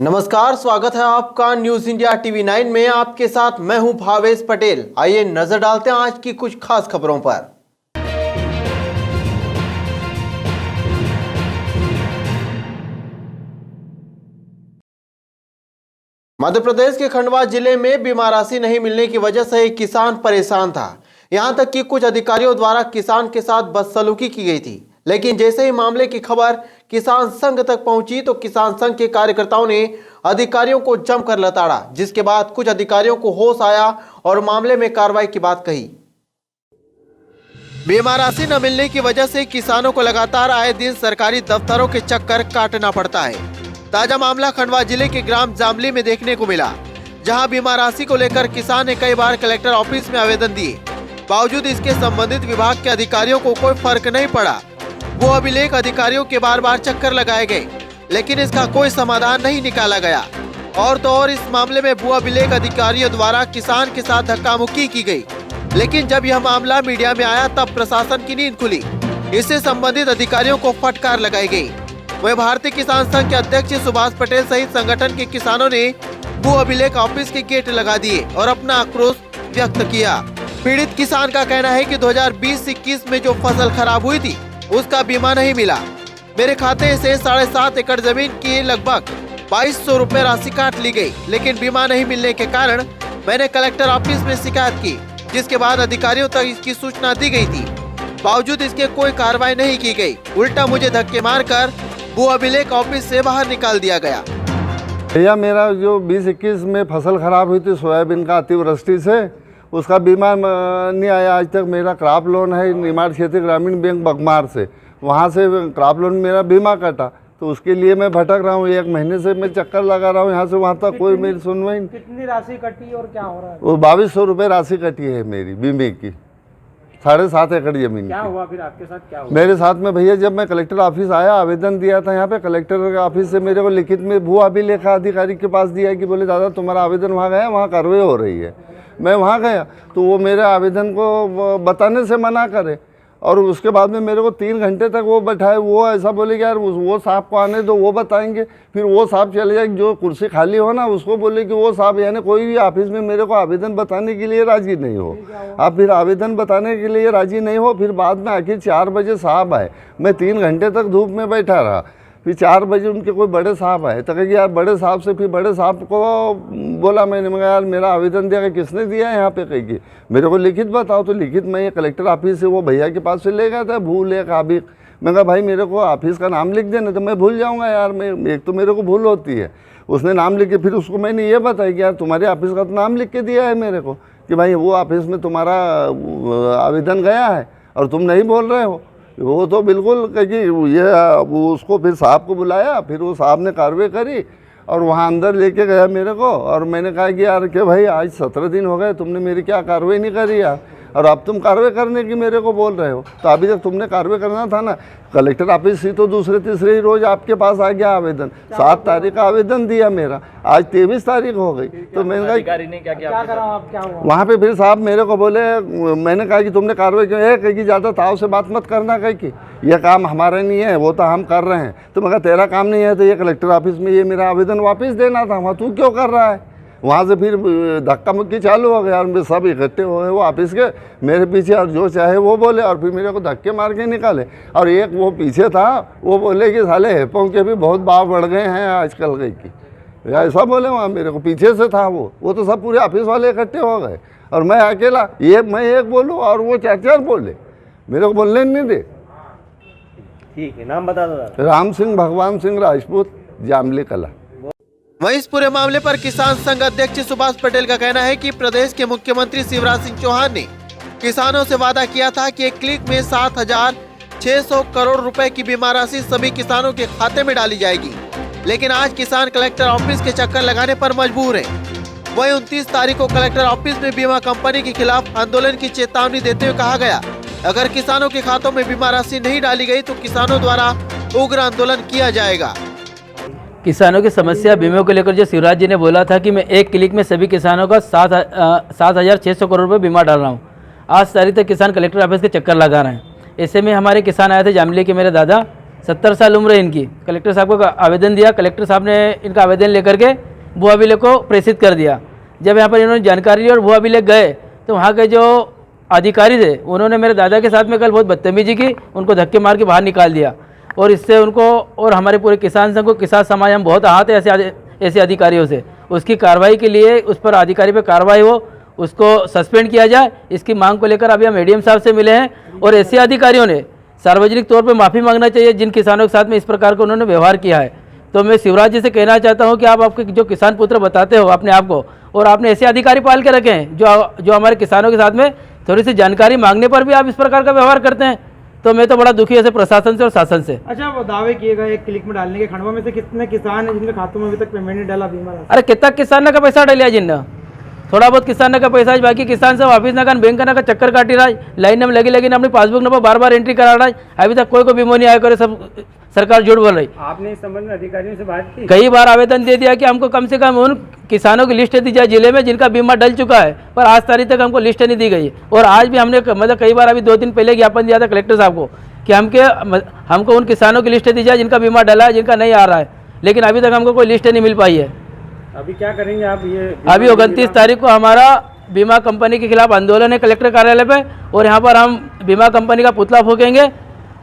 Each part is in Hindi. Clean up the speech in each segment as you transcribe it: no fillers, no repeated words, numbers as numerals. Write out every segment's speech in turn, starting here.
नमस्कार, स्वागत है आपका न्यूज इंडिया टीवी 9 में। आपके साथ मैं हूं भावेश पटेल। आइए नजर डालते हैं आज की कुछ खास खबरों पर। मध्य प्रदेश के खंडवा जिले में बीमा राशि नहीं मिलने की वजह से एक किसान परेशान था। यहां तक कि कुछ अधिकारियों द्वारा किसान के साथ बदसलूकी की गई थी। लेकिन जैसे ही मामले की खबर किसान संघ तक पहुंची तो किसान संघ के कार्यकर्ताओं ने अधिकारियों को जमकर लताड़ा, जिसके बाद कुछ अधिकारियों को होश आया और मामले में कार्रवाई की बात कही। बीमा राशि न मिलने की वजह से किसानों को लगातार आए दिन सरकारी दफ्तरों के चक्कर काटना पड़ता है। ताजा मामला खंडवा जिले के ग्राम जामली में देखने को मिला, जहां बीमा राशि को लेकर किसान ने कई बार कलेक्टर ऑफिस में आवेदन दिए। बावजूद इसके संबंधित विभाग के अधिकारियों को कोई फर्क नहीं पड़ा। वो अभिलेख अधिकारियों के बार बार चक्कर लगाए गए, लेकिन इसका कोई समाधान नहीं निकाला गया। और तो और इस मामले में भू अभिलेख अधिकारियों द्वारा किसान के साथ धक्का मुक्की की गई। लेकिन जब यह मामला मीडिया में आया तब प्रशासन की नींद खुली। इससे संबंधित अधिकारियों को फटकार लगाई गई। वह भारतीय किसान संघ के अध्यक्ष सुभाष पटेल सहित संगठन के किसानों ने भू अभिलेख ऑफिस के गेट लगा दिए और अपना आक्रोश व्यक्त किया। पीड़ित किसान का कहना है कि 2020-21 में जो फसल खराब हुई थी उसका बीमा नहीं मिला। मेरे खाते से 7.5 एकड़ जमीन की लगभग 2200 रुपए राशि काट ली गई, लेकिन बीमा नहीं मिलने के कारण मैंने कलेक्टर ऑफिस में शिकायत की, जिसके बाद अधिकारियों तक इसकी सूचना दी गई थी। बावजूद इसके कोई कार्रवाई नहीं की गई। उल्टा मुझे धक्के मारकर भू अभिलेख ऑफिस से बाहर निकाल दिया गया। भैया, मेरा जो 20-21 में फसल खराब हुई थी सोयाबीन का अतिवृष्टि से, उसका बीमा नहीं आया आज तक। मेरा क्रॉप लोन है निमाड़ क्षेत्रीय ग्रामीण बैंक बगमार से, वहाँ से क्रॉप लोन मेरा बीमा कटा, तो उसके लिए मैं भटक रहा हूँ। 1 महीने से मैं चक्कर लगा रहा हूँ यहाँ से वहाँ तक, कोई मेरी सुनवाई नहीं। कितनी राशि कटी और क्या हो रहा है? वो 2200 रुपये राशि कटी है मेरी बीमे की, 7.5 एकड़ जमीन। क्या हुआ फिर आपके साथ? क्या हुआ मेरे साथ में भैया, जब मैं कलेक्टर ऑफिस आया, आवेदन दिया था यहाँ पे, कलेक्टर ऑफिस से मेरे को लिखित में भू अभिलेख अधिकारी के पास दिया कि बोले दादा तुम्हारा आवेदन वहाँ गया, वहाँ कार्रवाई हो रही है। मैं वहाँ गया तो वो मेरे आवेदन को बताने से मना करे, और उसके बाद में मेरे को 3 घंटे तक वो बैठाए। वो ऐसा बोले कि यार वो साहब को आने दो, वो बताएंगे। फिर वो साहब चले जाए, जो कुर्सी खाली हो ना उसको बोले कि वो साहब, यानी कोई भी ऑफिस में मेरे को आवेदन बताने के लिए राजी नहीं हो। आप फिर आवेदन बताने के लिए राजी नहीं हो, फिर बाद में आखिर 4 बजे साहब आए। मैं 3 घंटे तक धूप में बैठा रहा। फिर 4 बजे उनके कोई बड़े साहब आए, तो कहे यार बड़े साहब से, फिर बड़े साहब को बोला मैंने, मगर यार मेरा आवेदन दिया, किसने दिया है यहाँ पे, कही कि मेरे को लिखित बताओ। तो लिखित मैं ये कलेक्टर ऑफिस से वो भैया के पास से ले गया था, भू लेख आबिक। मैं कहा भाई मेरे को ऑफिस का नाम लिख देना, तो मैं भूल जाऊँगा यार, मैं एक तो मेरे को भूल होती है। उसने नाम लिख के, फिर उसको मैंने ये बताया कि यार तुम्हारे ऑफिस का तो नाम लिख के दिया है मेरे को कि भाई वो ऑफिस में तुम्हारा आवेदन गया है और तुम नहीं बोल रहे हो। वो तो बिल्कुल कि ये वो उसको फिर साहब को बुलाया, फिर वो साहब ने कार्रवाई करी और वहाँ अंदर लेके गया मेरे को। और मैंने कहा कि यार कि भाई आज 17 दिन हो गए, तुमने मेरी क्या कार्रवाई नहीं करी यार, और अब तुम कार्रवाई करने की मेरे को बोल रहे हो। तो अभी तक तुमने कार्रवाई करना था ना। कलेक्टर ऑफिस से तो दूसरे तीसरे ही रोज आपके पास आ गया आवेदन। 7 तारीख का आवेदन दिया मेरा, आज 23 तारीख हो गई। तो मैंने कहा अधिकारी ने क्या करा? आप क्या हुआ वहाँ पे? फिर साहब मेरे को बोले, मैंने कहा कि तुमने कार्रवाई क्यों है? कहीं कि ज़्यादा ताव से बात मत करना, कहीं कि यह काम हमारा नहीं है, वो तो हम कर रहे हैं। तो मैं कहा तेरा काम नहीं है तो ये कलेक्टर ऑफिस में ये मेरा आवेदन वापस देना था, वहाँ तू क्यों कर रहा है? वहाँ से फिर धक्का मुक्की चालू हो गया और मैं सब इकट्ठे हो गए वो ऑफिस के मेरे पीछे, और जो चाहे वो बोले, और फिर मेरे को धक्के मार के निकाले। और एक वो पीछे था, वो बोले कि साले हेपों के भी बहुत भाव बढ़ गए हैं आजकल गई की, ऐसा बोले। वहाँ मेरे को पीछे से था वो तो सब पूरे ऑफिस वाले इकट्ठे हो गए और मैं अकेला, ये मैं एक बोलूँ और वो 4 बोले, मेरे को बोलने नहीं दे। ठीक है, नाम बता दो। राम सिंह भगवान सिंह राजपूत, जामली कला। वहीं इस पूरे मामले पर किसान संघ अध्यक्ष सुभाष पटेल का कहना है कि प्रदेश के मुख्यमंत्री शिवराज सिंह चौहान ने किसानों से वादा किया था कि एक क्लिक में 7,600 करोड़ रुपए की बीमा राशि सभी किसानों के खाते में डाली जाएगी। लेकिन आज किसान कलेक्टर ऑफिस के चक्कर लगाने पर मजबूर है। वहीं 29 तारीख को कलेक्टर ऑफिस में बीमा कंपनी के खिलाफ आंदोलन की चेतावनी देते हुए कहा गया, अगर किसानों के खातों में बीमा राशि नहीं डाली गई तो किसानों द्वारा उग्र आंदोलन किया जाएगा। किसानों की समस्या बीमे को लेकर जो शिवराज जी ने बोला था कि मैं एक क्लिक में सभी किसानों का 7,600 करोड़ रुपए बीमा डाल रहा हूँ, आज तारीख तक किसान कलेक्टर ऑफिस के चक्कर लगा रहे हैं। ऐसे में हमारे किसान आए थे जामली के, मेरे दादा 70 साल उम्र है इनकी। कलेक्टर साहब को आवेदन दिया, कलेक्टर साहब ने इनका आवेदन लेकर के भू अभिलेख को प्रेषित कर दिया। जब यहाँ पर इन्होंने जानकारी ली और भू अभिलेख गए तो वहाँ के जो अधिकारी थे उन्होंने मेरे दादा के साथ में कल बहुत बदतमीजी की, उनको धक्के मार के बाहर निकाल दिया और इससे उनको और हमारे पूरे किसान संघ को, किसान समाज हम बहुत आहत है ऐसे अधिकारियों से। उसकी कार्रवाई के लिए उस पर अधिकारी पर कार्रवाई हो, उसको सस्पेंड किया जाए, इसकी मांग को लेकर अभी हम एडीएम साहब से मिले हैं और ऐसे अधिकारियों ने सार्वजनिक तौर पर माफ़ी मांगना चाहिए जिन किसानों के साथ में इस प्रकार का उन्होंने व्यवहार किया है। तो मैं शिवराज जी से कहना चाहता हूं कि आप आपके जो किसान पुत्र बताते हो अपने आप को, और आपने ऐसे अधिकारी पाल के रखे हैं जो हमारे किसानों के साथ में थोड़ी सी जानकारी मांगने पर भी आप इस प्रकार का व्यवहार करते हैं। तो मैं तो बड़ा दुखी ऐसे प्रशासन से और शासन से। अच्छा, वो दावे किए गए 1 क्लिक में डालने के, खंडवा में से कितने किसान हैं जिनके खातों में अभी तक पेमेंट नहीं डाला बीमा? अरे कितना किसान का पैसा डालिया जिन थोड़ा बहुत किसान का पैसा, बाकी किसान सब ऑफिस ना का बैंक ना का चक्कर काटी रहा है, लाइन में लगी लगी ना अपनी पासबुक नंबर बार बार एंट्री करा रहा है। अभी तक कोई बीमा नहीं आया करे, सब सरकार झूठ बोल रही। आपने इस संबंध में अधिकारियों से बात की? कई बार आवेदन दे दिया कि हमको कम से कम उन किसानों की लिस्ट दी जाए जिले में जिनका बीमा डल चुका है, पर आज तारीख तक हमको लिस्ट नहीं दी गई। और आज भी हमने मतलब कई बार अभी 2 दिन पहले ज्ञापन दिया था कलेक्टर साहब को कि हमको उन किसानों की लिस्ट दी जाए जिनका बीमा डला है, जिनका नहीं आ रहा है, लेकिन अभी तक हमको कोई लिस्ट नहीं मिल पाई है। अभी क्या करेंगे आप? ये अभी 29 तारीख को हमारा बीमा कंपनी के खिलाफ आंदोलन है कलेक्टर कार्यालय पे, और यहाँ पर हम बीमा कंपनी का पुतला फूकेंगे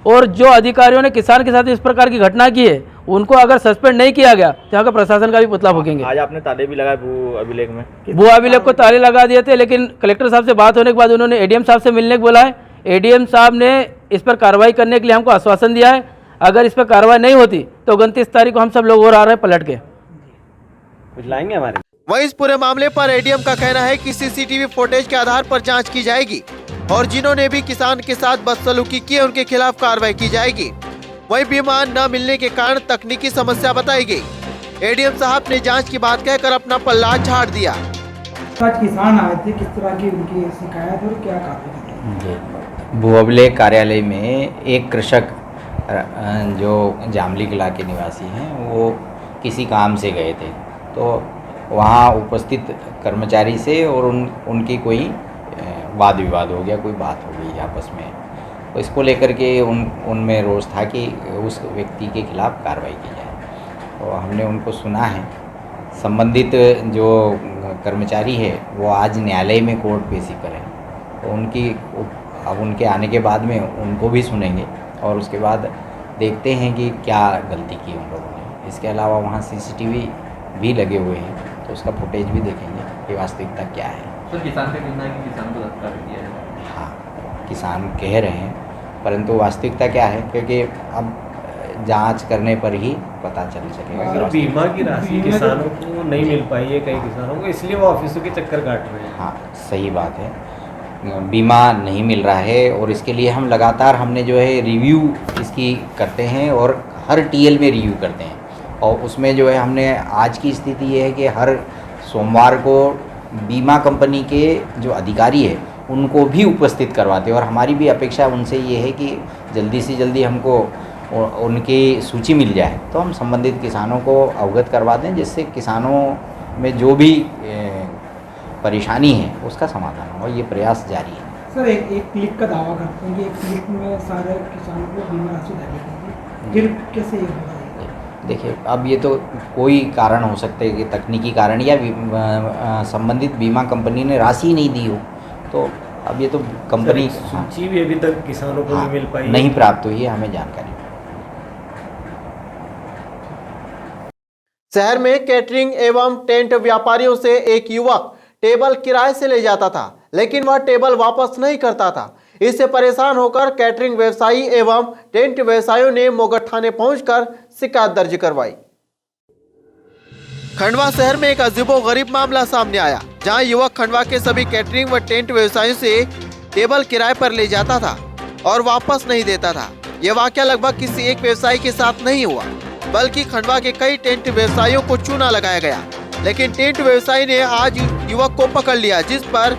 और जो अधिकारियों ने किसान के साथ इस प्रकार की घटना की है उनको अगर सस्पेंड नहीं किया गया तो यहाँ का प्रशासन का भी पुतला फूकेंगे। आज आपने ताले भी लगाए भू अभिलेख में? भू अभिलेख को ताले लगा दिए थे, लेकिन कलेक्टर साहब से बात होने के बाद उन्होंने एडीएम साहब से मिलने को बोला है। एडीएम साहब ने इस पर कार्रवाई करने के लिए हमको आश्वासन दिया है। अगर इस पर कार्रवाई नहीं होती तो 29 तारीख को हम सब लोग और आ रहे हैं पलट के। कुछ लाएंगे हमारे? वहीं इस पूरे मामले पर एडीएम का कहना है कि सीसीटीवी फुटेज के आधार पर जांच की जाएगी और जिन्होंने भी किसान के साथ बदसलूकी की है उनके खिलाफ कार्रवाई की जाएगी। वहीं बीमा न मिलने के कारण तकनीकी समस्या बताई गई। एडीएम साहब ने जांच की बात कहकर अपना पल्ला झाड़ दिया। आज किसान आए थे, किस तरह की उनकी शिकायत और क्या कार्रवाई? भू अभिलेख कार्यालय में एक कृषक जो जामली कला के निवासी हैं वो किसी काम से गए थे, तो वहाँ उपस्थित कर्मचारी से और उनकी कोई वाद विवाद हो गया, कोई बात हो गई आपस में, तो इसको लेकर के उनमें रोष था कि उस व्यक्ति के खिलाफ कार्रवाई की जाए। तो हमने उनको सुना है। संबंधित जो कर्मचारी है वो आज न्यायालय में कोर्ट पेशी पर है, तो अब उनके आने के बाद में उनको भी सुनेंगे और उसके बाद देखते हैं कि क्या गलती की उन लोगों ने। इसके अलावा वहाँ सीसीटीवी भी लगे हुए हैं, तो उसका फुटेज भी देखेंगे कि वास्तविकता क्या है। सर, किसान का कहना है कि किसान को धक्का दिया है। हाँ, किसान कह रहे हैं, परंतु वास्तविकता क्या है क्योंकि अब जांच करने पर ही पता चल सकेगा। बीमा की राशि किसानों को नहीं मिल पाई है कई किसानों को, इसलिए वो ऑफिसों के चक्कर काट रहे हैं। हाँ, सही बात है, बीमा नहीं मिल रहा है और इसके लिए हम लगातार हमने जो है रिव्यू इसकी करते हैं और हर टीएल में रिव्यू करते हैं। और उसमें जो है हमने आज की स्थिति ये है कि हर सोमवार को बीमा कंपनी के जो अधिकारी है उनको भी उपस्थित करवाते हैं और हमारी भी अपेक्षा उनसे ये है कि जल्दी से जल्दी हमको उनकी सूची मिल जाए तो हम संबंधित किसानों को अवगत करवा दें, जिससे किसानों में जो भी परेशानी है उसका समाधान हो। ये प्रयास जारी है। सर, एक क्लिक का दावा करते हैं कि 1 क्लिक में सारे किसानों को बीमा राशि देगी, फिर कैसे ये होगा? देखिए, अब ये तो कोई कारण हो सकते हैं कि तकनीकी कारण या संबंधित बीमा कंपनी ने राशि नहीं दी हो, तो अब ये तो कंपनी सूची भी अभी तक किसानों को नहीं मिल पाई, नहीं प्राप्त हुई है हमें जानकारी। शहर में कैटरिंग एवं टेंट व्यापारियों से एक युवक टेबल किराए से ले जाता था, लेकिन वह टेबल वापस नहीं करता था। इससे परेशान होकर कैटरिंग व्यवसायी एवं टेंट व्यवसायियों ने मोगढ़ थाने पहुंचकर शिकायत दर्ज करवाई। खंडवा शहर में एक अजीबोगरीब मामला सामने आया, जहां युवक खंडवा के सभी कैटरिंग व टेंट व्यवसायियों से टेबल किराए पर ले जाता था और वापस नहीं देता था। यह वाकया लगभग किसी एक व्यवसायी के साथ नहीं हुआ, बल्कि खंडवा के कई टेंट व्यवसायियों को चूना लगाया गया। लेकिन टेंट व्यवसायी ने आज युवक को पकड़ लिया, जिस पर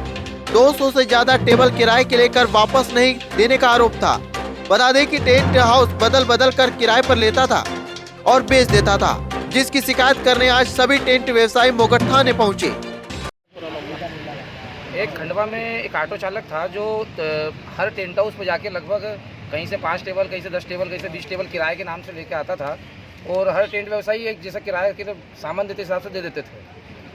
200 से ज्यादा टेबल किराए के लेकर वापस नहीं देने का आरोप था। बता दें कि टेंट हाउस बदल कर किराए पर लेता था और बेच देता था, जिसकी शिकायत करने आज सभी टेंट व्यवसायी मोगढ़ थाने पहुंचे। एक खंडवा में एक ऑटो चालक था जो हर टेंट हाउस में जाके लगभग कहीं से 5 टेबल, कहीं से 10 टेबल, कहीं से 20 टेबल किराए के नाम से लेके आता था और हर टेंट व्यवसायी एक जैसा किराए के सामान देते हिसाब से दे देते थे।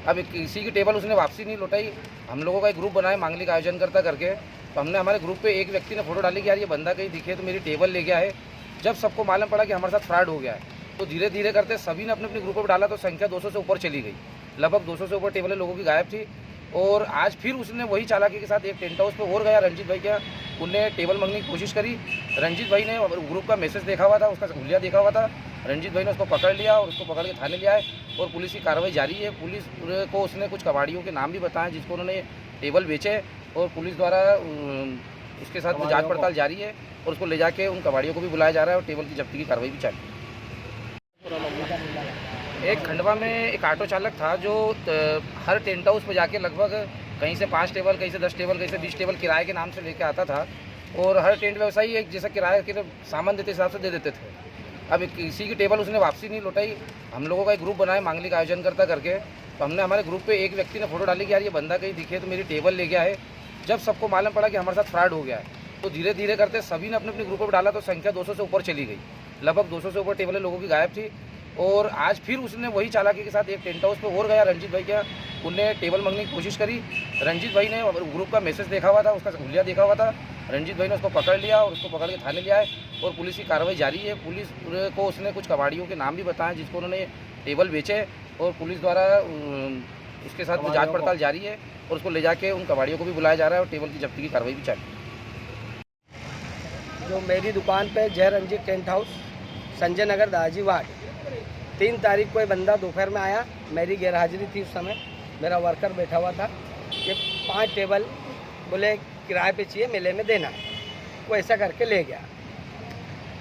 अब किसी की टेबल उसने वापसी नहीं लौटाई। हम लोगों का एक ग्रुप बनाया मांगलिक आयोजन करके, तो हमने हमारे ग्रुप पे एक व्यक्ति ने फोटो डाली कि यार ये बंदा कहीं दिखे तो मेरी टेबल ले गया है। जब सबको मालूम पड़ा कि हमारे साथ फ्रॉड हो गया है, तो धीरे धीरे करते सभी ने अपने अपने ग्रुप पर डाला, तो संख्या 200 से ऊपर चली गई। लगभग 200 से ऊपर टेबलें लोगों की गायब थी। और आज फिर उसने वही चालाकी के साथ एक टेंट हाउस पे और गया, रंजीत भाई क्या, उनने टेबल मांगने की कोशिश करी। रंजीत भाई ने ग्रुप का मैसेज देखा हुआ था, उसका हुलिया देखा हुआ था। रंजीत भाई ने उसको पकड़ लिया और उसको पकड़ के थाने लिया है और पुलिस की कार्रवाई जारी है। पुलिस को उसने कुछ कबाड़ियों के नाम भी बताए जिसको उन्होंने टेबल बेचे, और पुलिस द्वारा उसके साथ जांच पड़ताल जारी है और उसको ले जाके उन कबाड़ियों को भी बुलाया जा रहा है और टेबल की जब्ती की कार्रवाई भी चालू है। एक खंडवा में एक ऑटो चालक था जो हर टेंट हाउस पर जाके लगभग कहीं से 5 टेबल, कहीं से 10 टेबल, कहीं से 20 टेबल किराए के नाम से लेके आता था और हर टेंट व्यवसायी एक जैसा किराए के सामान देते हिसाब से दे देते थे। अब किसी की टेबल उसने वापसी नहीं लौटाई। हम लोगों का एक ग्रुप बनाया मांगलिक आयोजन करके, तो हमने हमारे ग्रुप पे एक व्यक्ति ने फोटो डाली कि यार ये बंदा कहीं दिखे तो मेरी टेबल ले गया है। जब सबको मालूम पड़ा कि हमारे साथ फ्रॉड हो गया है, तो धीरे धीरे करते सभी ने अपने अपने ग्रुप पर डाला, तो संख्या 200 से ऊपर चली गई। लगभग 200 से ऊपर टेबलें लोगों की गायब थी। और आज फिर उसने वही चालाकी के साथ एक टेंट हाउस पे और गया, रंजीत भाई क्या, उनने टेबल मांगने की कोशिश करी। रंजीत भाई ने ग्रुप का मैसेज देखा हुआ था, उसका हुलिया देखा हुआ था। रंजीत भाई ने उसको पकड़ लिया और उसको पकड़ के थाने लिया है और पुलिस की कार्रवाई जारी है। पुलिस को उसने कुछ कबाड़ियों के नाम भी बताए जिसको उन्होंने टेबल बेचे, और पुलिस द्वारा उसके साथ जांच पड़ताल जारी है और उसको ले जाके उन कबाड़ियों को भी बुलाया जा रहा है और टेबल की जब्ती की कार्रवाई भी चालू है। जो मेरी दुकान पे जय रंजीत टेंट हाउस, संजय नगर, दाजी वार्ड, 3 तारीख को ये बंदा दोपहर में आया। मेरी गैरहाजिरी थी उस समय, मेरा वर्कर बैठा हुआ था। ये 5 टेबल बोले किराए पे चाहिए, मेले में देना। वो ऐसा करके ले गया,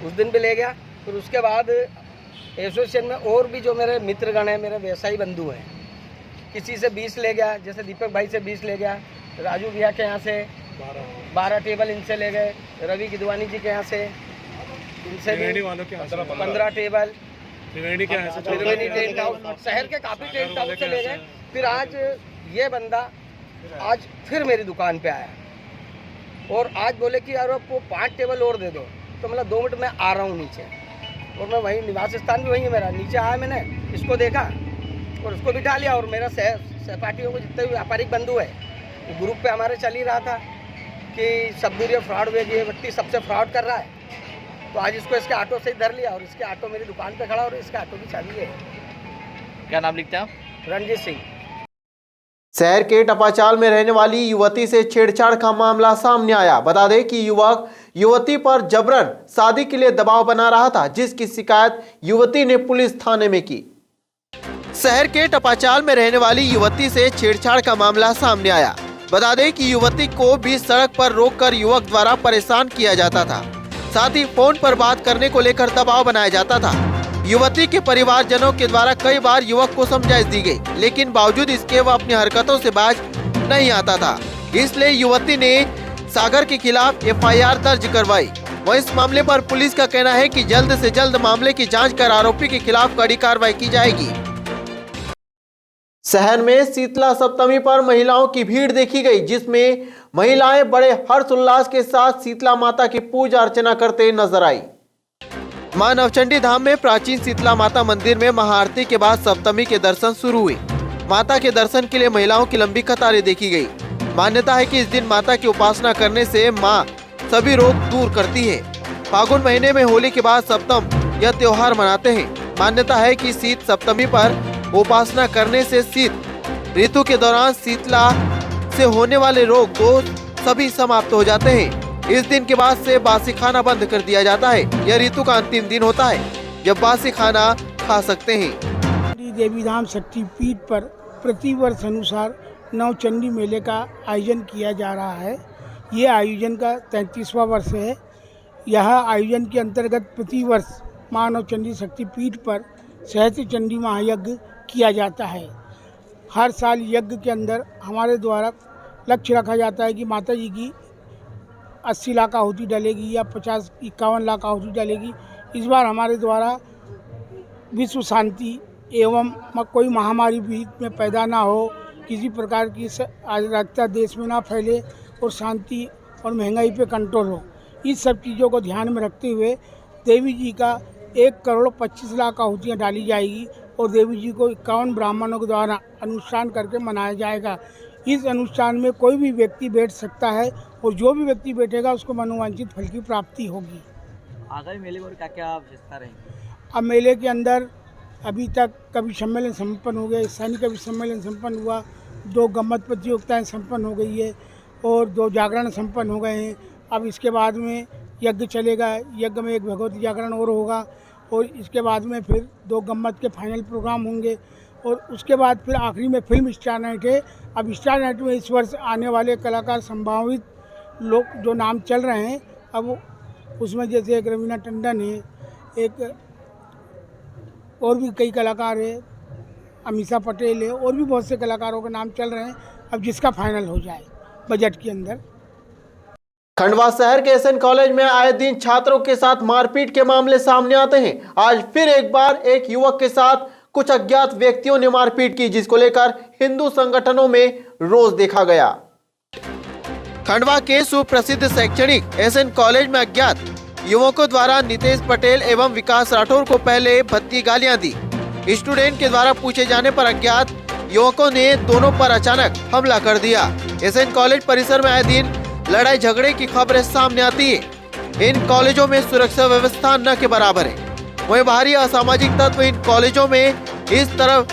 उस दिन भी ले गया। फिर उसके बाद एसोसिएशन में और भी जो मेरे मित्रगण हैं, मेरे व्यवसायी बंधु हैं, किसी से 20 ले गया। जैसे दीपक भाई से 20 ले गया, राजू भैया के यहाँ से 12 टेबल इनसे ले गए, रवि गिदवानी जी के यहाँ से इनसे 15 टेबल, त्रिवेणी टेंट हाउस, शहर के काफ़ी टेंट हाउस से ले गए। फिर आज ये बंदा आज फिर मेरी दुकान पे आया और आज बोले कि यार आपको 5 टेबल और दे दो। तो मतलब 2 मिनट में आ रहा हूँ नीचे, और मैं वहीं निवास स्थान भी वहीं है मेरा। नीचे आया, मैंने इसको देखा और उसको बिठा लिया। और मेरा सहपाठियों को जितने भी व्यापारिक बंधु है, वो ग्रुप पे हमारे चल ही रहा था कि सब दूर ये फ्रॉड हुए, ये व्यक्ति सबसे फ्रॉड कर रहा है। तो आज इसको इसके ऑटो से ही धर लिया और इसके ऑटो मेरी दुकान पे खड़ा और इसके ऑटो की चाबी है। क्या नाम लिखते हैं आप? रणजीत सिंह। शहर के टपाचाल में रहने वाली युवती से छेड़छाड़ का मामला सामने आया। बता दें कि युवक युवती पर जबरन शादी के लिए दबाव बना रहा था, जिसकी शिकायत युवती ने पुलिस थाने में की। शहर के टपाचाल में रहने वाली युवती से छेड़छाड़ का मामला सामने आया। बता दें कि युवती को बीच सड़क पर रोककर युवक द्वारा परेशान किया जाता था, साथ ही फोन पर बात करने को लेकर दबाव बनाया जाता था। युवती के परिवारजनों के द्वारा कई बार युवक को समझाइश दी गई, लेकिन बावजूद इसके वह अपनी हरकतों से बाज नहीं आता था। इसलिए युवती ने सागर के खिलाफ FIR दर्ज करवाई। वह इस मामले पर पुलिस का कहना है कि जल्द से जल्द मामले की जांच कर आरोपी के खिलाफ कड़ी कार्रवाई की जाएगी। शहर में शीतला सप्तमी पर महिलाओं की भीड़ देखी गई, जिसमें महिलाएं बड़े हर्षोल्लास के साथ शीतला माता की पूजा अर्चना करते नजर आई। मां नवचंडी धाम में प्राचीन शीतला माता मंदिर में महाआरती के बाद सप्तमी के दर्शन शुरू हुए। माता के दर्शन के लिए महिलाओं की लंबी कतारें देखी गई। मान्यता है कि इस दिन माता की उपासना करने से मां सभी रोग दूर करती है। फागुन महीने में होली के बाद सप्तम यह त्योहार मनाते हैं। मान्यता है कि शीत सप्तमी पर उपासना करने से शीत ऋतु के दौरान शीतला से होने वाले रोग तो सभी समाप्त हो जाते हैं। इस दिन के बाद से बासी खाना बंद कर दिया जाता है। यह ऋतु का अंतिम दिन होता है जब बासी खाना खा सकते हैं। देवी धाम शक्तिपीठ पर प्रतिवर्ष अनुसार नवचंडी मेले का आयोजन किया जा रहा है। ये आयोजन का 33वां वर्ष है। यह आयोजन के अंतर्गत प्रतिवर्ष मां नवचंडी शक्तिपीठ पर सहस्त्र चंडी महायज्ञ किया जाता है। हर साल यज्ञ के अंदर हमारे द्वारा लक्ष्य रखा जाता है कि माता जी की 80 लाख आहुति डलेगी या 50-51 लाख आहुति डलेगी। इस बार हमारे द्वारा विश्व शांति एवं कोई महामारी बीच में पैदा ना हो, किसी प्रकार की अराजकता देश में ना फैले और शांति और महंगाई पे कंट्रोल हो, इस सब चीज़ों को ध्यान में रखते हुए देवी जी का 1,25,00,000 आहुतियाँ डाली जाएगी और देवी जी को 51 ब्राह्मणों के द्वारा अनुष्ठान करके मनाया जाएगा। इस अनुष्ठान में कोई भी व्यक्ति बैठ सकता है और जो भी व्यक्ति बैठेगा उसको मनोवांछित फल की प्राप्ति होगी। आगामी मेले में क्या क्या विशेषता रहेगी? अब मेले के अंदर अभी तक कवि सम्मेलन संपन्न हो गया, स्थानीय कवि सम्मेलन संपन्न हुआ, 2 गम्मत प्रतियोगिताएँ संपन्न हो गई है और 2 जागरण संपन्न हो गए हैं। अब इसके बाद में यज्ञ चलेगा, यज्ञ में एक भगवती जागरण और होगा और इसके बाद में फिर 2 गम्मत के फाइनल प्रोग्राम होंगे और उसके बाद फिर आखिरी में फिल्म स्टार नाइट है। अब स्टार नाइट में इस वर्ष आने वाले कलाकार संभावित लोग जो नाम चल रहे हैं, अब उसमें जैसे एक रवीना टंडन है, एक और भी कई कलाकार है, अमीषा पटेल है, और भी बहुत से कलाकारों के नाम चल रहे हैं। अब जिसका फाइनल हो जाए बजट के अंदर। खंडवा शहर के एसएन कॉलेज में आए दिन छात्रों के साथ मारपीट के मामले सामने आते हैं। आज फिर एक बार एक युवक के साथ कुछ अज्ञात व्यक्तियों ने मारपीट की, जिसको लेकर हिंदू संगठनों में रोष देखा गया। खंडवा के सुप्रसिद्ध शैक्षणिक एसएन कॉलेज में अज्ञात युवकों द्वारा नितेश पटेल एवं विकास राठौर को पहले भद्दी गालियां दी। स्टूडेंट के द्वारा पूछे जाने पर अज्ञात युवकों ने दोनों पर अचानक हमला कर दिया। एसएन कॉलेज परिसर में आए दिन लड़ाई झगड़े की खबरें सामने आती है। इन कॉलेजों में सुरक्षा व्यवस्था न के बराबर है। वहीं बाहरी असामाजिक तत्व इन कॉलेजों में इस तरह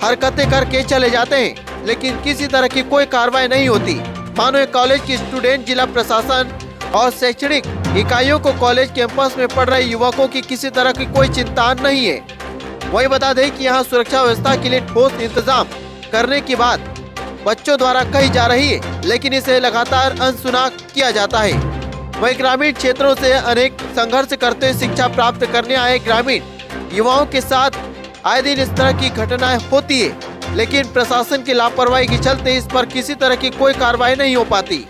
हरकतें करके चले जाते हैं, लेकिन किसी तरह की कोई कार्रवाई नहीं होती। मानो कॉलेज की स्टूडेंट, जिला प्रशासन और शैक्षणिक इकाइयों को कॉलेज कैंपस में पढ़ रहे युवकों की किसी तरह की कोई चिंता नहीं है। वही बता दें कि यहाँ सुरक्षा व्यवस्था के लिए ठोस इंतजाम करने की बात बच्चों द्वारा कही जा रही है, लेकिन इसे लगातार अनसुना किया जाता है। वहीं ग्रामीण क्षेत्रों से अनेक संघर्ष करते हुए शिक्षा प्राप्त करने आए ग्रामीण युवाओं के साथ आए दिन इस तरह की घटनाएं होती है, लेकिन प्रशासन की लापरवाही के चलते इस पर किसी तरह की कोई कार्रवाई नहीं हो पाती।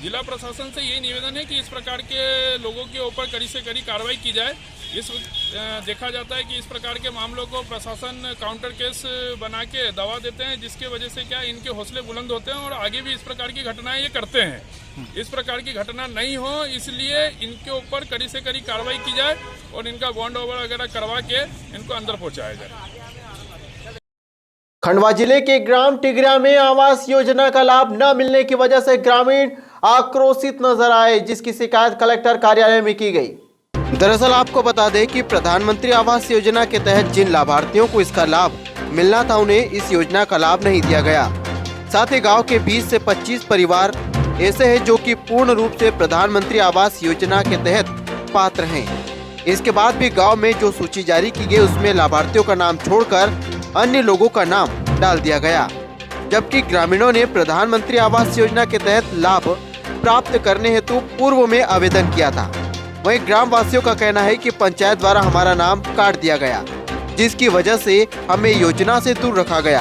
जिला प्रशासन से ये निवेदन है कि इस प्रकार के लोगों के ऊपर कड़ी से कड़ी कार्रवाई की जाए। देखा जाता है कि इस प्रकार के मामलों को प्रशासन काउंटर केस बना के दबा देते हैं, जिसके वजह से क्या इनके हौसले बुलंद होते हैं और आगे भी इस प्रकार की घटनाएं ये करते हैं। इस प्रकार की घटना नहीं हो, इसलिए इनके ऊपर कड़ी से कड़ी कार्रवाई की जाए और इनका बॉन्ड वगैरह करवा के इनको अंदर पहुंचाया जाए। खंडवा जिले के ग्राम टिगरिया में आवास योजना का लाभ न मिलने की वजह से ग्रामीण आक्रोशित नजर आए, जिसकी शिकायत कलेक्टर कार्यालय में की गई। दरअसल आपको बता दें कि प्रधानमंत्री आवास योजना के तहत जिन लाभार्थियों को इसका लाभ मिलना था, उन्हें इस योजना का लाभ नहीं दिया गया। साथ ही गांव के 20 से 25 परिवार ऐसे हैं जो कि पूर्ण रूप से प्रधानमंत्री आवास योजना के तहत पात्र हैं। इसके बाद भी गाँव में जो सूची जारी की गई उसमें लाभार्थियों का नाम छोड़कर अन्य लोगों का नाम डाल दिया गया, जबकि ग्रामीणों ने प्रधानमंत्री आवास योजना के तहत लाभ प्राप्त करने हेतु पूर्व में आवेदन किया था। वहीं ग्राम वासियों का कहना है कि पंचायत द्वारा हमारा नाम काट दिया गया, जिसकी वजह से हमें योजना से दूर रखा गया।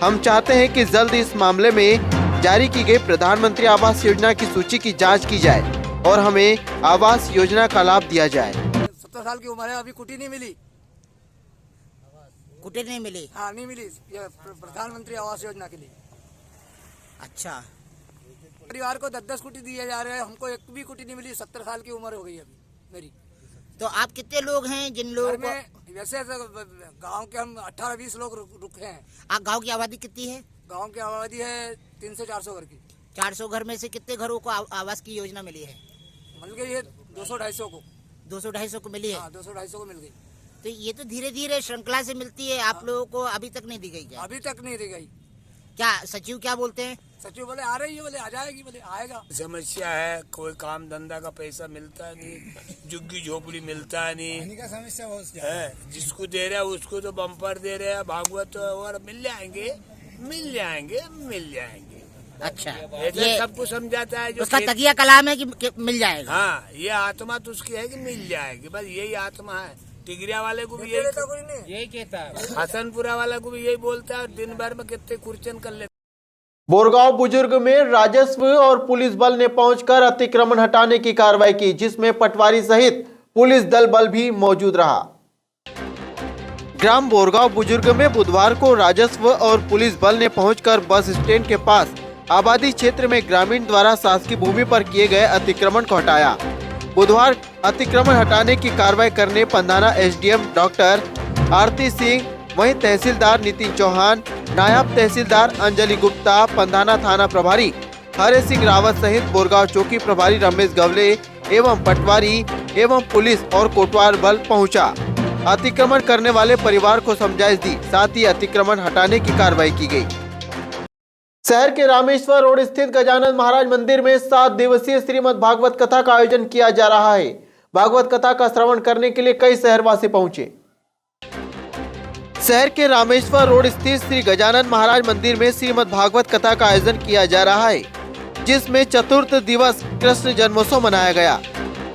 हम चाहते हैं कि जल्द इस मामले में जारी की गई प्रधानमंत्री आवास योजना की सूची की जांच की जाए और हमें आवास योजना का लाभ दिया जाए। 70 साल की उम्र है, अभी कुटी नहीं मिली। कुटी नहीं मिली? हाँ, नहीं मिली प्रधानमंत्री आवास योजना के लिए। अच्छा, परिवार को 10-10 कुटी दिए जा रहे हैं, हमको एक भी कुटी नहीं मिली। 70 साल की उम्र हो गई अभी मेरी। तो आप कितने लोग हैं जिन लोगों को? वैसे गांव के हम 18-20 लोग रुके हैं। आप गांव की आबादी कितनी है? गांव की आबादी है 300-400 घर की। 400 घर में से कितने घरों को आवास की योजना मिली है? मिल गई है 200-250 को। 200-250 को मिली है? हाँ, 200-250 को मिल गई। तो ये तो धीरे धीरे श्रृंखला से मिलती है, आप लोगों को अभी तक नहीं दी गई क्या? अभी तक नहीं दी गई। क्या सचिव क्या बोलते हैं? सचिव बोले आ रही है, बोले आ जाएगी, बोले आएगा। समस्या है, कोई काम धंधा का पैसा मिलता नहीं, झुग्गी झोपड़ी मिलता नहीं का समस्या है। जिसको दे रहा है उसको तो बम्पर दे रहे हैं, भागवत और मिल जाएंगे मिल जाएंगे मिल जाएंगे। अच्छा, ये सबको समझाता है। जो उसका तकिया कलाम है कि मिल जाएगा। हाँ, ये आत्मा तो उसकी है कि मिल जाएगी, बस यही आत्मा है। टिगरिया वाले को भी यही कहता है, हसनपुरा वाला को भी यही बोलता है, और दिन भर में कितने कुर्चन कर लेते। बोरगांव बुजुर्ग में राजस्व और पुलिस बल ने पहुंचकर अतिक्रमण हटाने की कार्रवाई की, जिसमें पटवारी सहित पुलिस दल बल भी मौजूद रहा। ग्राम बोरगांव बुजुर्ग में बुधवार को राजस्व और पुलिस बल ने पहुंचकर बस स्टैंड के पास आबादी क्षेत्र में ग्रामीण द्वारा शासकीय भूमि पर किए गए अतिक्रमण को हटाया। बुधवार अतिक्रमण हटाने की कार्रवाई करने पंधाना एसडीएम डॉक्टर आरती सिंह, वहीं तहसीलदार नितिन चौहान, नायब तहसीलदार अंजलि गुप्ता, पंधाना थाना प्रभारी हरे सिंह रावत सहित बोरगांव चौकी प्रभारी रमेश गवले एवं पटवारी एवं पुलिस और कोटवार बल पहुंचा। अतिक्रमण करने वाले परिवार को समझाइश दी, साथ ही अतिक्रमण हटाने की कार्रवाई की गई। शहर के रामेश्वर रोड स्थित गजानन महाराज मंदिर में 7 दिवसीय श्रीमद् भागवत कथा का आयोजन किया जा रहा है। भागवत कथा का श्रवण करने के लिए कई शहरवासी पहुंचे। शहर के रामेश्वर रोड स्थित श्री गजानन महाराज मंदिर में श्रीमद् भागवत कथा का आयोजन किया जा रहा है, जिसमें चतुर्थ दिवस कृष्ण जन्मोत्सव मनाया गया।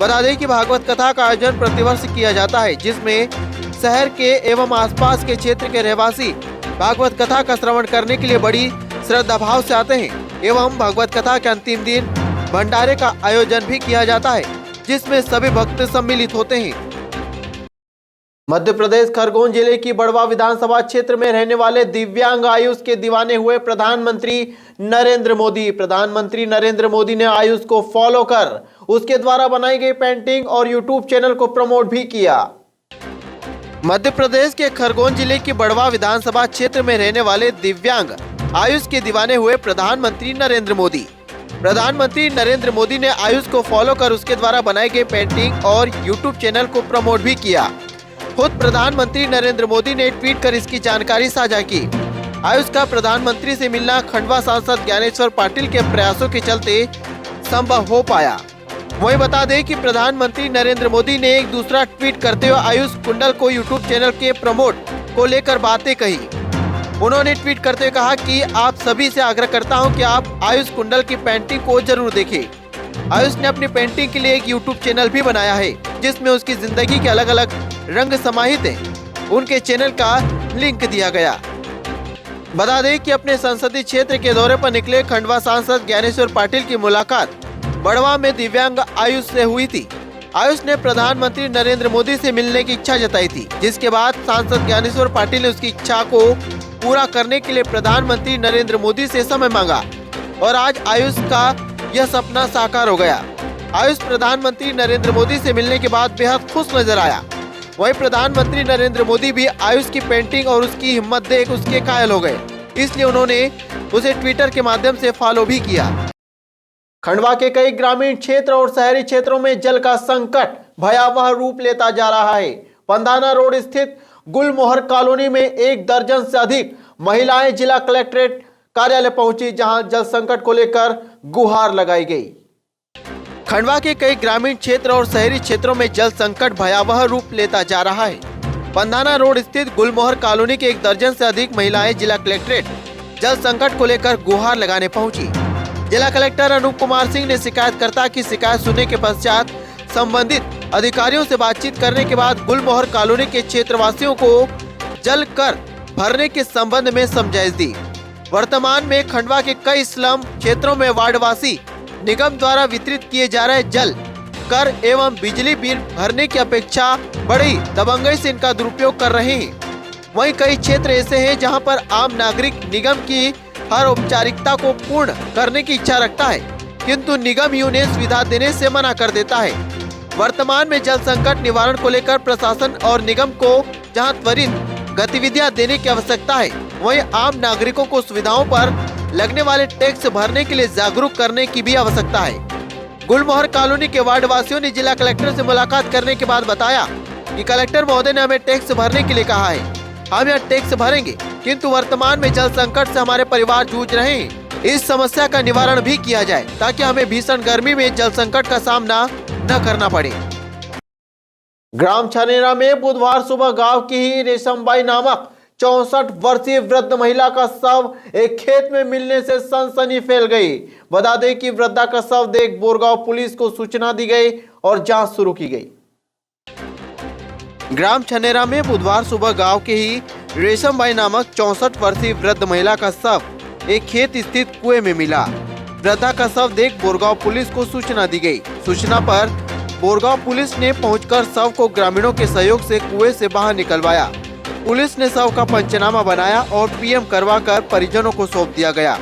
बता दें कि भागवत कथा का आयोजन प्रतिवर्ष किया जाता है, जिसमें शहर के एवं आसपास के क्षेत्र के रहवासी भागवत कथा का श्रवण करने के लिए बड़ी श्रद्धा भाव से आते हैं एवं भागवत कथा के अंतिम दिन भंडारे का आयोजन भी किया जाता है, जिसमें सभी भक्त सम्मिलित होते हैं। मध्य प्रदेश खरगोन जिले की बड़वा विधानसभा क्षेत्र में रहने वाले दिव्यांग आयुष के दीवाने हुए प्रधानमंत्री नरेंद्र मोदी। प्रधानमंत्री नरेंद्र मोदी ने आयुष को फॉलो कर उसके द्वारा बनाई गई पेंटिंग और यूट्यूब चैनल को प्रमोट भी किया। मध्य प्रदेश के खरगोन जिले की बड़वा विधानसभा क्षेत्र में रहने वाले दिव्यांग आयुष के दीवाने हुए प्रधानमंत्री नरेंद्र मोदी। प्रधानमंत्री नरेंद्र मोदी ने आयुष को फॉलो कर उसके द्वारा बनाई गई पेंटिंग और यूट्यूब चैनल को प्रमोट भी किया। खुद प्रधानमंत्री नरेंद्र मोदी ने ट्वीट कर इसकी जानकारी साझा की। आयुष का प्रधानमंत्री से मिलना खंडवा सांसद ज्ञानेश्वर पाटिल के प्रयासों के चलते संभव हो पाया। वहीं बता दें कि प्रधानमंत्री नरेंद्र मोदी ने एक दूसरा ट्वीट करते हुए आयुष कुंडल को यूट्यूब चैनल के प्रमोट को लेकर बातें कही। उन्होंने ट्वीट करते हुए कहा कि आप सभी से आग्रह करता हूं कि आप आयुष कुंडल की पेंटिंग को जरूर देखें। आयुष ने अपनी पेंटिंग के लिए एक यूट्यूब चैनल भी बनाया है, जिसमें उसकी जिंदगी के अलग अलग रंग समाहित हैं। उनके चैनल का लिंक दिया गया। बता दें कि अपने संसदीय क्षेत्र के दौरे पर निकले खंडवा सांसद ज्ञानेश्वर पाटिल की मुलाकात बड़वा में दिव्यांग आयुष से हुई थी। आयुष ने प्रधानमंत्री नरेंद्र मोदी से मिलने की इच्छा जताई थी, जिसके बाद सांसद ज्ञानेश्वर पाटिल ने उसकी इच्छा को पूरा करने के लिए प्रधानमंत्री नरेंद्र मोदी से समय मांगा और आज आयुष का यह सपना साकार हो गया। आयुष प्रधानमंत्री नरेंद्र मोदी से मिलने के बाद बेहद खुश नजर आया। वहीं प्रधानमंत्री नरेंद्र मोदी भी आयुष की पेंटिंग और उसकी हिम्मत देख उसके कायल हो गए, इसलिए उन्होंने उसे ट्विटर के माध्यम से फॉलो भी किया। खंडवा के कई ग्रामीण क्षेत्र और शहरी क्षेत्रों में जल का संकट भयावह रूप लेता जा रहा है। पंधाना रोड स्थित गुलमोहर कॉलोनी में 1 दर्जन से अधिक महिलाएं जिला कलेक्ट्रेट कार्यालय पहुंची, जहां जल संकट को लेकर गुहार लगाई गई। खंडवा के कई ग्रामीण क्षेत्र और शहरी क्षेत्रों में जल संकट भयावह रूप लेता जा रहा है। पंधाना रोड स्थित गुलमोहर कॉलोनी के 1 दर्जन से अधिक महिलाएं जिला कलेक्ट्रेट जल संकट को लेकर गुहार लगाने पहुंची। जिला कलेक्टर अनूप कुमार सिंह ने शिकायतकर्ता की शिकायत सुनने के पश्चात संबंधित अधिकारियों से बातचीत करने के बाद गुलमोहर कॉलोनी के क्षेत्रवासियों को जल कर भरने के संबंध में समझाइश दी। वर्तमान में खंडवा के कई स्लम क्षेत्रों में वार्डवासी निगम द्वारा वितरित किए जा रहे जल कर एवं बिजली बिल भरने की अपेक्षा बड़ी दबंगई से इनका दुरुपयोग कर रहे हैं। वहीं कई क्षेत्र ऐसे हैं जहां पर आम नागरिक निगम की हर औपचारिकता को पूर्ण करने की इच्छा रखता है, किंतु निगम ही उन्हें सुविधा देने से मना कर देता है। वर्तमान में जल संकट निवारण को लेकर प्रशासन और निगम को जहां त्वरित गतिविधियां देने की आवश्यकता है, वहीं आम नागरिकों को सुविधाओं पर लगने वाले टैक्स भरने के लिए जागरूक करने की भी आवश्यकता है। गुलमोहर कॉलोनी के वार्ड वासियों ने जिला कलेक्टर से मुलाकात करने के बाद बताया कि कलेक्टर महोदय ने हमें टैक्स भरने के लिए कहा है, हम यह टैक्स भरेंगे, किंतु वर्तमान में जल संकट से हमारे परिवार जूझ रहे हैं। इस समस्या का निवारण भी किया जाए ताकि हमें भीषण गर्मी में जल संकट का सामना न करना पड़े। ग्राम छनेरा में बुधवार सुबह गांव की ही रेशमबाई नामक 64 वर्षीय वृद्ध महिला का शव एक खेत में मिलने से सनसनी फैल गई। बता दें कि वृद्धा का शव देख बोरगांव पुलिस को सूचना दी गई और जांच शुरू की गई। ग्राम छनेरा में बुधवार सुबह गांव के ही रेशमबाई नामक 64 वर्षीय वृद्ध महिला का शव एक खेत स्थित कुएं में मिला। वृद्धा का शव देख बोरगांव पुलिस को सूचना दी गई। सूचना पर बोरगांव पुलिस ने पहुंचकर शव को ग्रामीणों के सहयोग से कुएं से बाहर निकलवाया। पुलिस ने शव का पंचनामा बनाया और पीएम करवाकर परिजनों को सौंप दिया गया।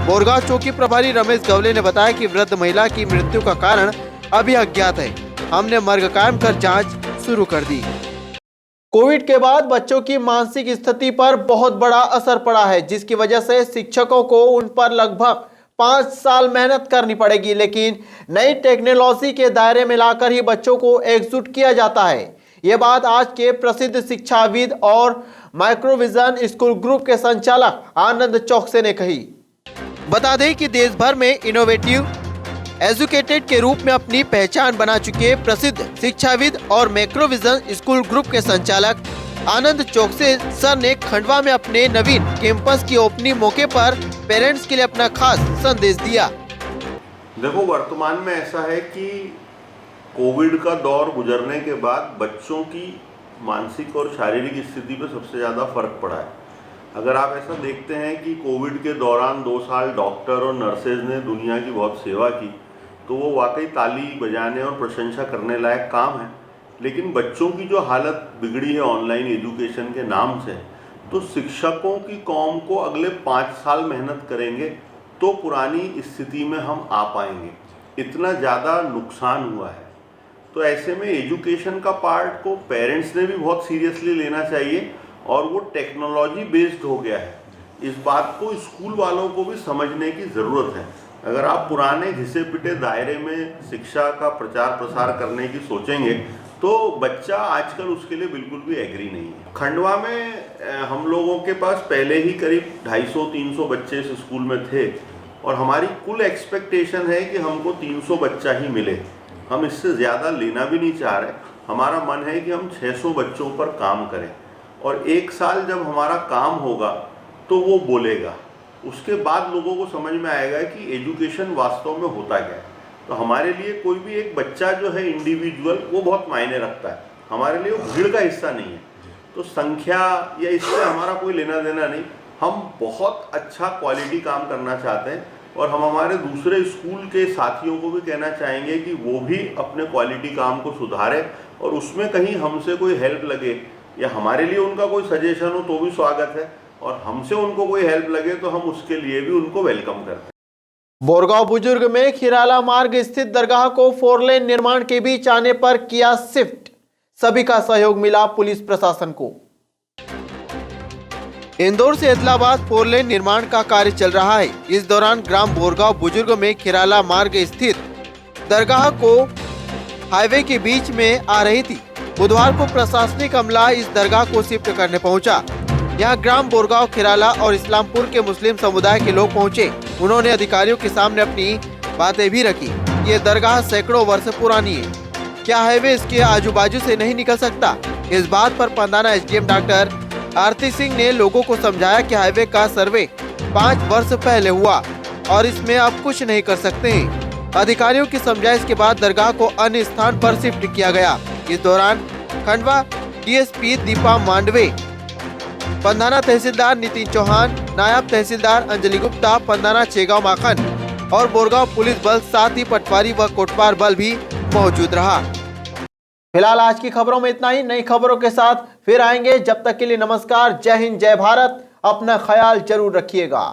बोरगांव चौकी प्रभारी रमेश गवले ने बताया कि वृद्ध महिला की मृत्यु का कारण अभी अज्ञात है। हमने मर्ग कायम कर जांच शुरू कर दी। कोविड के बाद बच्चों की मानसिक स्थिति पर बहुत बड़ा असर पड़ा है, जिसकी वजह से शिक्षकों को उन पर लगभग 5 साल मेहनत करनी पड़ेगी, लेकिन नई टेक्नोलॉजी के दायरे में लाकर ही बच्चों को एकजुट किया जाता है। ये बात आज के प्रसिद्ध शिक्षाविद और माइक्रोविजन स्कूल ग्रुप के संचालक आनंद चौकसे ने कही। बता दें कि देश भर में इनोवेटिव एजुकेटेड के रूप में अपनी पहचान बना चुके प्रसिद्ध शिक्षाविद और माइक्रोविजन स्कूल ग्रुप के संचालक आनंद चौकसे सर ने खंडवा में अपने नवीन कैंपस की ओपनिंग मौके पर पेरेंट्स के लिए अपना खास संदेश दिया। देखो, वर्तमान में ऐसा है कि कोविड का दौर गुजरने के बाद बच्चों की मानसिक और शारीरिक स्थिति पर सबसे ज़्यादा फर्क पड़ा है। अगर आप ऐसा देखते हैं कि कोविड के दौरान 2 साल डॉक्टर और नर्सेज ने दुनिया की बहुत सेवा की, तो वो वाकई ताली बजाने और प्रशंसा करने लायक काम है। लेकिन बच्चों की जो हालत बिगड़ी है ऑनलाइन एजुकेशन के नाम से, तो शिक्षकों की कौम को अगले 5 साल मेहनत करेंगे तो पुरानी स्थिति में हम आ पाएंगे। इतना ज़्यादा नुकसान हुआ है, तो ऐसे में एजुकेशन का पार्ट को पेरेंट्स ने भी बहुत सीरियसली लेना चाहिए और वो टेक्नोलॉजी बेस्ड हो गया है। इस बात को स्कूल वालों को भी समझने की ज़रूरत है। अगर आप पुराने घिसे पिटे दायरे में शिक्षा का प्रचार प्रसार करने की सोचेंगे तो बच्चा आजकल उसके लिए बिल्कुल भी एग्री नहीं है। खंडवा में हम लोगों के पास पहले ही करीब 250-300 बच्चे इस स्कूल में थे और हमारी कुल एक्सपेक्टेशन है कि हमको 300 बच्चा ही मिले। हम इससे ज़्यादा लेना भी नहीं चाह रहे। हमारा मन है कि हम 600 बच्चों पर काम करें और 1 साल जब हमारा काम होगा तो वो बोलेगा। उसके बाद लोगों को समझ में आएगा कि एजुकेशन वास्तव में होता क्या है। तो हमारे लिए कोई भी एक बच्चा जो है इंडिविजुअल, वो बहुत मायने रखता है। हमारे लिए वो भीड़ का हिस्सा नहीं है। तो संख्या या इससे हमारा कोई लेना देना नहीं। हम बहुत अच्छा क्वालिटी काम करना चाहते हैं और हम हमारे दूसरे स्कूल के साथियों को भी कहना चाहेंगे कि वो भी अपने क्वालिटी काम को सुधारें और उसमें कहीं हमसे कोई हेल्प लगे या हमारे लिए उनका कोई सजेशन हो तो भी स्वागत है, और हमसे उनको कोई हेल्प लगे तो हम उसके लिए भी उनको वेलकम करते हैं। बोरगांव बुजुर्ग में खिराला मार्ग स्थित दरगाह को 4 लेन निर्माण के बीच आने पर किया शिफ्ट। सभी का सहयोग मिला पुलिस प्रशासन को। इंदौर से इस्लामाबाद 4 लेन निर्माण का कार्य चल रहा है। इस दौरान ग्राम बोरगांव बुजुर्ग में खिराला मार्ग स्थित दरगाह को हाईवे के बीच में आ रही थी। बुधवार को प्रशासनिक अमला इस दरगाह को शिफ्ट करने पहुंचा। यहाँ ग्राम बोरगांव, खिराला और इस्लामपुर के मुस्लिम समुदाय के लोग पहुंचे। उन्होंने अधिकारियों के सामने अपनी बातें भी रखी। ये दरगाह सैकड़ों वर्ष पुरानी है, क्या हाईवे इसके आजू बाजू से नहीं निकल सकता? इस बात पर पंदाना एसडीएम डॉक्टर आरती सिंह ने लोगों को समझाया कि हाईवे का सर्वे 5 वर्ष पहले हुआ और इसमें अब कुछ नहीं कर सकते हैं। अधिकारियों की समझाइश के बाद दरगाह को अन्य स्थान पर शिफ्ट किया गया। इस दौरान खंडवा डीएसपी दीपा मांडवे, पंधाना तहसीलदार नितिन चौहान, नायब तहसीलदार अंजलि गुप्ता, पंधाना छेगांव माखन और बोरगांव पुलिस बल, साथ ही पटवारी व कोटवार बल भी मौजूद रहा। फिलहाल आज की खबरों में इतना ही। नई खबरों के साथ फिर आएंगे। जब तक के लिए नमस्कार। जय हिंद, जय भारत। अपना ख्याल जरूर रखिएगा।